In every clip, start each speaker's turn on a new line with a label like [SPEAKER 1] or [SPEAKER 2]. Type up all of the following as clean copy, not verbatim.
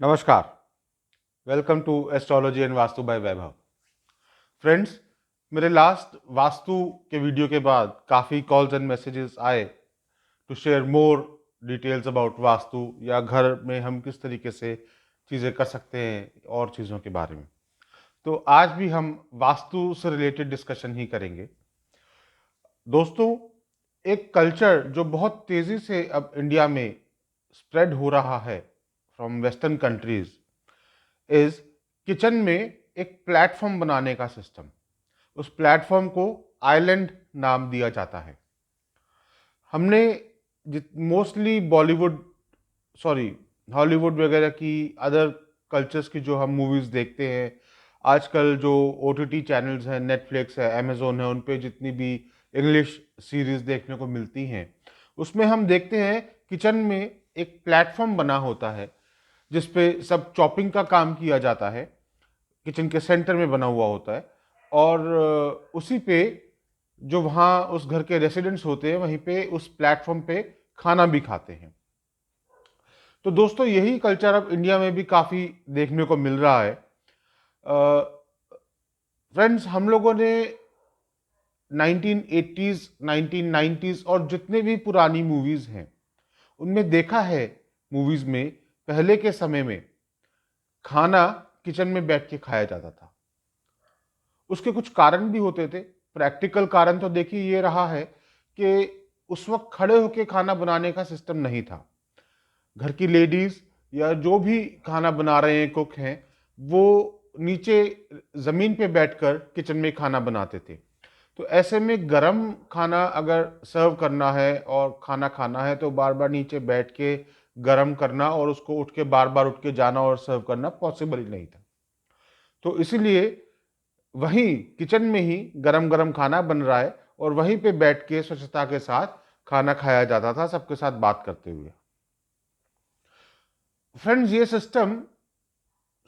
[SPEAKER 1] नमस्कार। Welcome to astrology and Vastu by Vaibhav. Friends, मेरे last Vastu के वीडियो के बाद काफ़ी कॉल्स एंड मैसेजेस आए to share more details about Vastu या घर में हम किस तरीके से चीज़ें कर सकते हैं और चीज़ों के बारे में। तो आज भी हम वास्तु से रिलेटेड डिस्कशन ही करेंगे। दोस्तों, एक कल्चर जो बहुत तेज़ी से अब इंडिया में स्प्रेड हो रहा है from western countries is kitchen में एक प्लेटफॉर्म बनाने का सिस्टम। उस प्लेटफॉर्म को आइलैंड नाम दिया जाता है। हमने मोस्टली बॉलीवुड, सॉरी, हॉलीवुड वगैरह की अदर कल्चर्स की जो हम मूवीज़ देखते हैं, आजकल जो ओटीटी चैनल्स हैं, नेटफ्लिक्स है, अमेजोन है, उन पे जितनी भी इंग्लिश सीरीज देखने को मिलती हैं, उसमें हम देखते हैं किचन में एक प्लेटफॉर्म बना होता है जिस पे सब चॉपिंग का काम किया जाता है। किचन के सेंटर में बना हुआ होता है और उसी पे जो वहाँ उस घर के रेसिडेंट्स होते हैं वहीं पे उस प्लेटफॉर्म पे खाना भी खाते हैं। तो दोस्तों, यही कल्चर अब इंडिया में भी काफ़ी देखने को मिल रहा है। फ्रेंड्स, हम लोगों ने 1980s 1990s और जितने भी पुरानी मूवीज़ हैं उनमें देखा है, मूवीज़ में पहले के समय में खाना किचन में बैठ के खाया जाता था। उसके कुछ कारण भी होते थे। प्रैक्टिकल कारण तो देखिए ये रहा है कि उस वक्त खड़े होकर खाना बनाने का सिस्टम नहीं था। घर की लेडीज या जो भी खाना बना रहे हैं, कुक हैं, वो नीचे जमीन पे बैठकर किचन में खाना बनाते थे। तो ऐसे में गरम खाना अगर सर्व करना है और खाना खाना है तो बार बार नीचे बैठ के गरम करना और उसको उठ के बार बार उठ के जाना और सर्व करना पॉसिबल ही नहीं था। तो इसीलिए वहीं किचन में ही गरम गरम खाना बन रहा है और वहीं पे बैठ के स्वच्छता के साथ खाना खाया जाता था, सबके साथ बात करते हुए। फ्रेंड्स, ये सिस्टम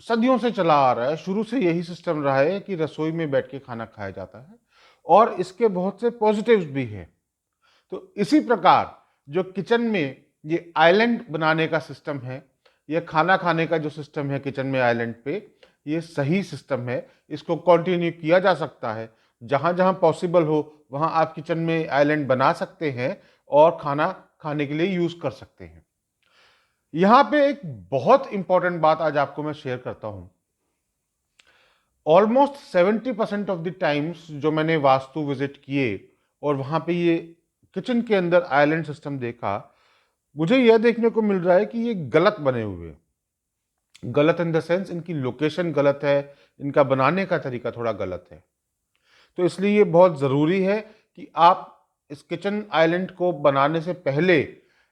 [SPEAKER 1] सदियों से चला आ रहा है। शुरू से यही सिस्टम रहा है कि रसोई में बैठ के खाना खाया जाता है और इसके बहुत से पॉजिटिव्स भी हैं। तो इसी प्रकार जो किचन में ये आइलैंड बनाने का सिस्टम है, ये खाना खाने का जो सिस्टम है किचन में आइलैंड पे, ये सही सिस्टम है। इसको कंटिन्यू किया जा सकता है। जहां जहां पॉसिबल हो वहां आप किचन में आइलैंड बना सकते हैं और खाना खाने के लिए यूज कर सकते हैं। यहां पे एक बहुत इंपॉर्टेंट बात आज आपको मैं शेयर करता हूं। ऑलमोस्ट 70% ऑफ द टाइम्स जो मैंने वास्तु विजिट किए और वहां पे ये किचन के अंदर आइलैंड सिस्टम देखा, मुझे यह देखने को मिल रहा है कि ये गलत बने हुए हैं। गलत इन द सेंस इनकी लोकेशन गलत है, इनका बनाने का तरीका थोड़ा गलत है। तो इसलिए ये बहुत ज़रूरी है कि आप इस किचन आइलैंड को बनाने से पहले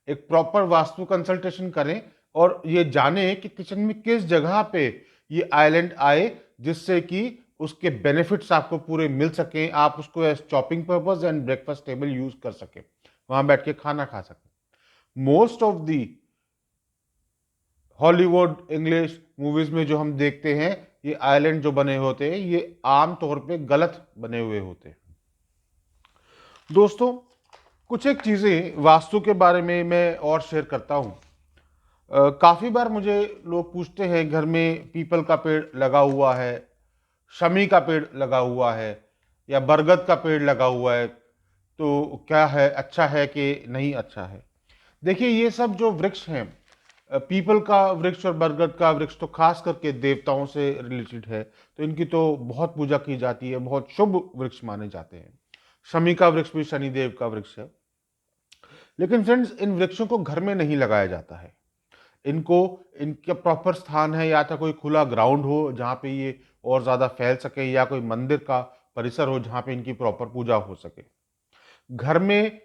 [SPEAKER 1] एक प्रॉपर वास्तु कंसल्टेशन करें और ये जानें कि किचन में किस जगह पे ये आइलैंड आए, जिससे कि उसके बेनिफिट्स आपको पूरे मिल सकें, आप उसको as chopping purpose and breakfast table use कर सकें, वहां बैठ के खाना खा सकें। Most of the Hollywood English movies में जो हम देखते हैं, ये आइलैंड जो बने होते हैं ये आम तौर पे गलत बने हुए होते हैं। दोस्तों, कुछ एक चीज़ें वास्तु के बारे में मैं और शेयर करता हूँ। काफ़ी बार मुझे लोग पूछते हैं, घर में पीपल का पेड़ लगा हुआ है, शमी का पेड़ लगा हुआ है या बरगद का पेड़ लगा हुआ है, तो क्या है, अच्छा है कि नहीं अच्छा है। देखिए, ये सब जो वृक्ष हैं, पीपल का वृक्ष और बरगद का वृक्ष तो खास करके देवताओं से रिलेटेड है, तो इनकी तो बहुत पूजा की जाती है, बहुत शुभ वृक्ष माने जाते हैं। शमी का वृक्ष भी शनिदेव का वृक्ष है। लेकिन फ्रेंड्स, इन वृक्षों को घर में नहीं लगाया जाता है। इनको, इनका प्रॉपर स्थान है या तो कोई खुला ग्राउंड हो जहाँ पे ये और ज़्यादा फैल सके, या कोई मंदिर का परिसर हो जहाँ पे इनकी प्रॉपर पूजा हो सके। घर में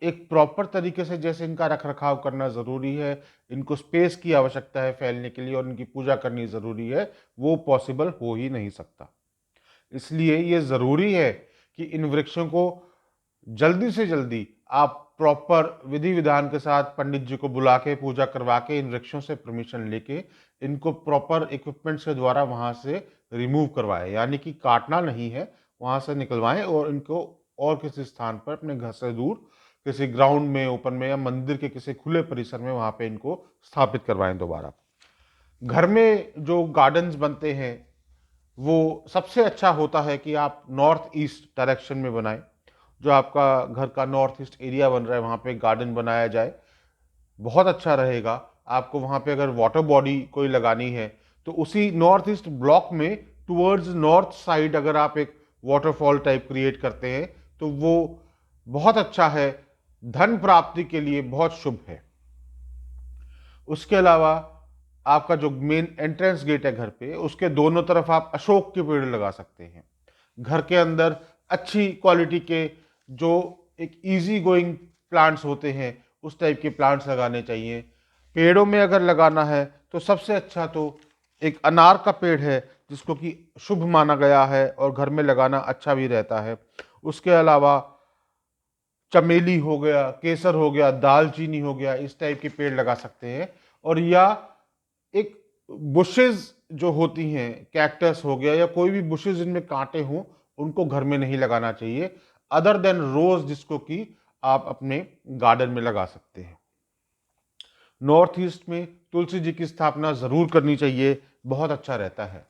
[SPEAKER 1] एक प्रॉपर तरीके से जैसे इनका रख रखाव करना ज़रूरी है, इनको स्पेस की आवश्यकता है फैलने के लिए और इनकी पूजा करनी ज़रूरी है, वो पॉसिबल हो ही नहीं सकता। इसलिए ये ज़रूरी है कि इन वृक्षों को जल्दी से जल्दी आप प्रॉपर विधि विधान के साथ पंडित जी को बुला के पूजा करवा के इन वृक्षों से परमिशन लेके इनको प्रॉपर इक्विपमेंट्स के द्वारा वहां से रिमूव करवाएं, यानी कि काटना नहीं है, वहां से निकलवाएं और इनको और किसी स्थान पर अपने घर से दूर किसी ग्राउंड में, ओपन में या मंदिर के किसी खुले परिसर में वहां पे इनको स्थापित करवाएं दोबारा। घर में जो गार्डन्स बनते हैं वो सबसे अच्छा होता है कि आप नॉर्थ ईस्ट डायरेक्शन में बनाएं। जो आपका घर का नॉर्थ ईस्ट एरिया बन रहा है वहाँ पे गार्डन बनाया जाए, बहुत अच्छा रहेगा। आपको वहाँ पे अगर वाटर बॉडी कोई लगानी है तो उसी नॉर्थ ईस्ट ब्लॉक में टुवर्ड्स नॉर्थ साइड अगर आप एक वाटरफॉल टाइप क्रिएट करते हैं तो वो बहुत अच्छा है, धन प्राप्ति के लिए बहुत शुभ है। उसके अलावा आपका जो मेन एंट्रेंस गेट है घर पे, उसके दोनों तरफ आप अशोक के पेड़ लगा सकते हैं। घर के अंदर अच्छी क्वालिटी के जो एक इजी गोइंग प्लांट्स होते हैं उस टाइप के प्लांट्स लगाने चाहिए। पेड़ों में अगर लगाना है तो सबसे अच्छा तो एक अनार का पेड़ है जिसको कि शुभ माना गया है और घर में लगाना अच्छा भी रहता है। उसके अलावा चमेली हो गया, केसर हो गया, दालचीनी हो गया, इस टाइप के पेड़ लगा सकते हैं। और या एक बुशेस जो होती हैं, कैक्टस हो गया या कोई भी बुशेस जिनमें कांटे हों, उनको घर में नहीं लगाना चाहिए अदर देन रोज, जिसको कि आप अपने गार्डन में लगा सकते हैं। नॉर्थ ईस्ट में तुलसी जी की स्थापना जरूर करनी चाहिए, बहुत अच्छा रहता है।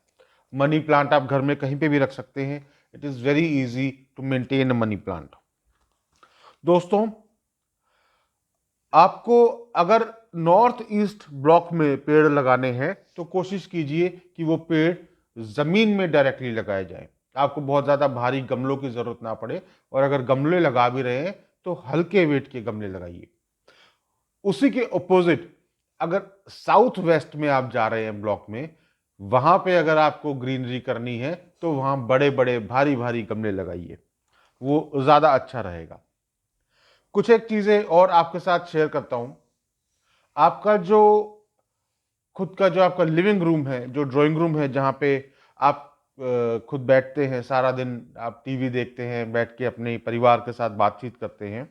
[SPEAKER 1] मनी प्लांट आप घर में कहीं पे भी रख सकते हैं। It is very easy to maintain a money plant. दोस्तों, आपको अगर नॉर्थ ईस्ट ब्लॉक में पेड़ लगाने हैं तो कोशिश कीजिए कि वो पेड़ जमीन में डायरेक्टली लगाए जाए, आपको बहुत ज्यादा भारी गमलों की जरूरत ना पड़े। और अगर गमले लगा भी रहे हैं तो हल्के वेट के गमले लगाइए। उसी के ऑपोजिट अगर साउथ वेस्ट में आप जा रहे हैं ब्लॉक में, वहां पे अगर आपको ग्रीनरी करनी है तो वहां बड़े बड़े भारी भारी गमले लगाइए, वो ज्यादा अच्छा रहेगा। कुछ एक चीजें और आपके साथ शेयर करता हूं। आपका जो खुद का जो आपका लिविंग रूम है, जो ड्राइंग रूम है, जहाँ पे आप खुद बैठते हैं सारा दिन, आप टीवी देखते हैं, बैठ के अपने परिवार के साथ बातचीत करते हैं,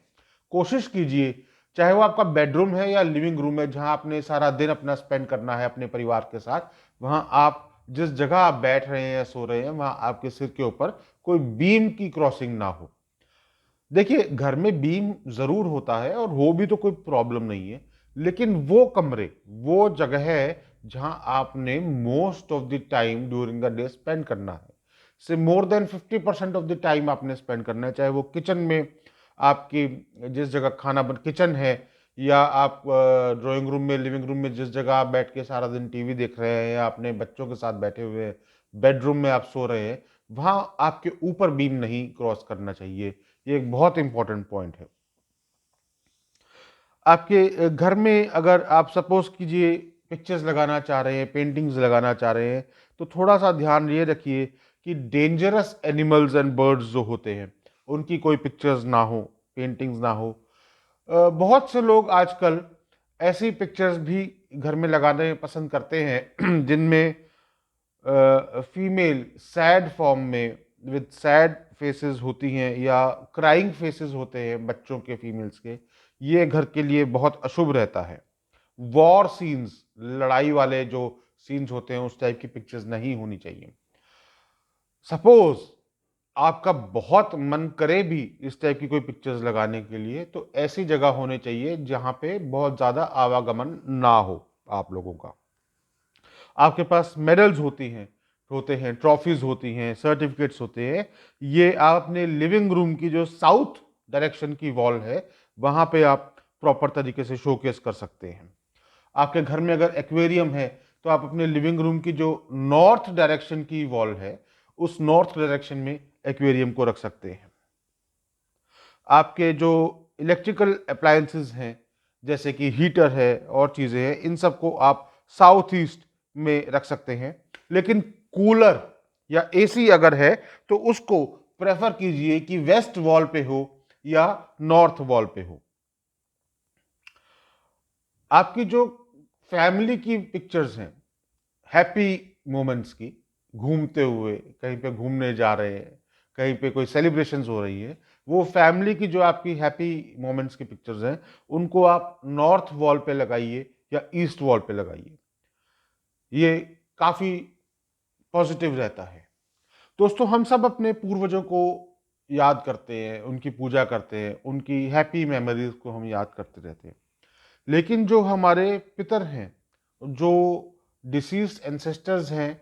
[SPEAKER 1] कोशिश कीजिए चाहे वो आपका बेडरूम है या लिविंग रूम है जहाँ आपने सारा दिन अपना स्पेंड करना है अपने परिवार के साथ, वहाँ आप जिस जगह आप बैठ रहे हैं या सो रहे हैं वहाँ आपके सिर के ऊपर कोई बीम की क्रॉसिंग ना हो। देखिए, घर में बीम जरूर होता है और हो भी तो कोई प्रॉब्लम नहीं है, लेकिन वो कमरे, वो जगह है जहां आपने most of the time during the day spend करना है। से more than 50% of the time आपने स्पेंड करना है, चाहे वो किचन में आपकी जिस जगह खाना बन किचन है, या आप ड्राइंग रूम में, लिविंग रूम में जिस जगह आप बैठ के सारा दिन टीवी देख रहे हैं या अपने बच्चों के साथ बैठे हुए हैं, बेडरूम में आप सो रहे हैं, वहां आपके ऊपर बीम नहीं क्रॉस करना चाहिए। ये एक बहुत इंपॉर्टेंट पॉइंट है। आपके घर में अगर आप सपोज कीजिए पिक्चर्स लगाना चाह रहे हैं, पेंटिंग्स लगाना चाह रहे हैं, तो थोड़ा सा ध्यान ये रखिए कि डेंजरस एनिमल्स एंड बर्ड्स जो होते हैं उनकी कोई पिक्चर्स ना हो, पेंटिंग्स ना हो। बहुत से लोग आजकल ऐसी पिक्चर्स भी घर में लगाने पसंद करते हैं जिनमें फीमेल सैड फॉर्म में विद सैड फेसेस होती हैं या क्राइंग फेसेस होते हैं बच्चों के, फीमेल्स के। ये घर के लिए बहुत अशुभ रहता है। वॉर सीन्स, लड़ाई वाले जो सीन्स होते हैं उस टाइप की पिक्चर्स नहीं होनी चाहिए। सपोज आपका बहुत मन करे भी इस टाइप की कोई पिक्चर्स लगाने के लिए, तो ऐसी जगह होनी चाहिए जहां पे बहुत ज्यादा आवागमन ना हो आप लोगों का। आपके पास मेडल्स होते हैं, ट्रॉफीज होती हैं, सर्टिफिकेट्स होते हैं, ये आप अपने लिविंग रूम की जो साउथ डायरेक्शन की वॉल है वहां पे आप प्रॉपर तरीके से शोकेस कर सकते हैं। आपके घर में अगर एक्वेरियम है तो आप अपने लिविंग रूम की जो नॉर्थ डायरेक्शन की वॉल है उस नॉर्थ डायरेक्शन में एक्वेरियम को रख सकते हैं। आपके जो इलेक्ट्रिकल अप्लायंसेस हैं जैसे कि हीटर है और चीज़ें हैं, इन सबको आप साउथ ईस्ट में रख सकते हैं। लेकिन कूलर या एसी अगर है तो उसको प्रेफर कीजिए कि वेस्ट वॉल पे हो या नॉर्थ वॉल पे हो। आपकी जो फैमिली की पिक्चर्स हैं हैप्पी मोमेंट्स की, घूमते हुए कहीं पे घूमने जा रहे हैं, कहीं पे कोई सेलिब्रेशंस हो रही है, वो फैमिली की जो आपकी हैप्पी मोमेंट्स की पिक्चर्स हैं उनको आप नॉर्थ वॉल पे लगाइए या ईस्ट वॉल पे लगाइए। ये काफी पॉजिटिव रहता है। दोस्तों, हम सब अपने पूर्वजों को याद करते हैं, उनकी पूजा करते हैं, उनकी हैप्पी मेमोरीज को हम याद करते रहते हैं। लेकिन जो हमारे पितर हैं, जो डिसीज्ड एंसेस्टर्स हैं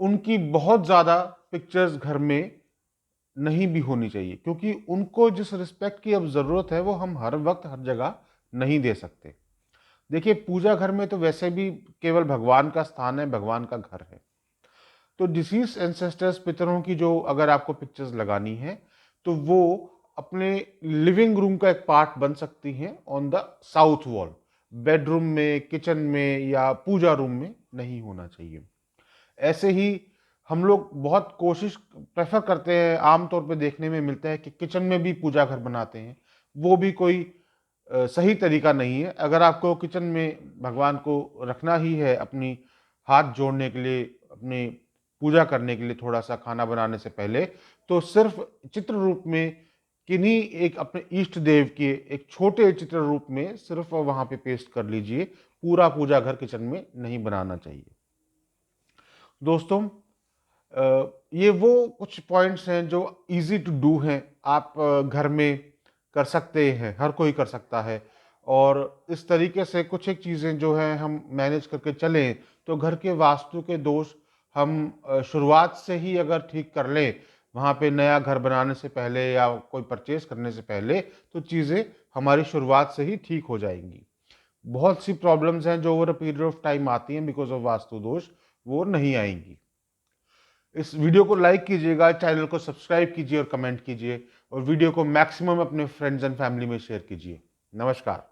[SPEAKER 1] उनकी बहुत ज़्यादा पिक्चर्स घर में नहीं भी होनी चाहिए, क्योंकि उनको जिस रिस्पेक्ट की अब ज़रूरत है वो हम हर वक्त हर जगह नहीं दे सकते। देखिए, पूजा घर में तो वैसे भी केवल भगवान का स्थान है, भगवान का घर है। तो डिसीज एंसेस्टर्स पितरों की जो अगर आपको पिक्चर्स लगानी है तो वो अपने लिविंग रूम का एक पार्ट बन सकती हैं on the south wall. Bedroom में, किचन में या पूजा रूम में नहीं होना चाहिए। ऐसे ही हम लोग बहुत कोशिश प्रेफर करते हैं, आमतौर पे देखने में मिलता है कि किचन में भी पूजा घर बनाते हैं। वो भी कोई सही तरीका नहीं है। अगर आपको किचन में भगवान को रखना ही है अपनी हाथ जोड़ने के लिए, अपनी पूजा करने के लिए, थोड़ा सा खाना बनाने से पहले, तो सिर्फ चित्र रूप में किन्हीं एक अपने इष्ट देव के एक छोटे चित्र रूप में सिर्फ वहां पे पेस्ट कर लीजिए। पूरा पूजा घर किचन में नहीं बनाना चाहिए। दोस्तों, ये वो कुछ पॉइंट्स हैं जो इजी टू डू हैं, आप घर में कर सकते हैं, हर कोई कर सकता है। और इस तरीके से कुछ एक चीज़ें जो हैं हम मैनेज करके चलें तो घर के वास्तु के दोष हम शुरुआत से ही अगर ठीक कर लें, वहाँ पे नया घर बनाने से पहले या कोई परचेज करने से पहले, तो चीज़ें हमारी शुरुआत से ही ठीक हो जाएंगी। बहुत सी प्रॉब्लम्स हैं जो over a period of time आती हैं बिकॉज ऑफ वास्तु दोष, वो नहीं आएंगी। इस वीडियो को लाइक कीजिएगा, चैनल को सब्सक्राइब कीजिए और कमेंट कीजिए, और वीडियो को मैक्सिमम अपने फ्रेंड्स एंड फैमिली में शेयर कीजिए। नमस्कार।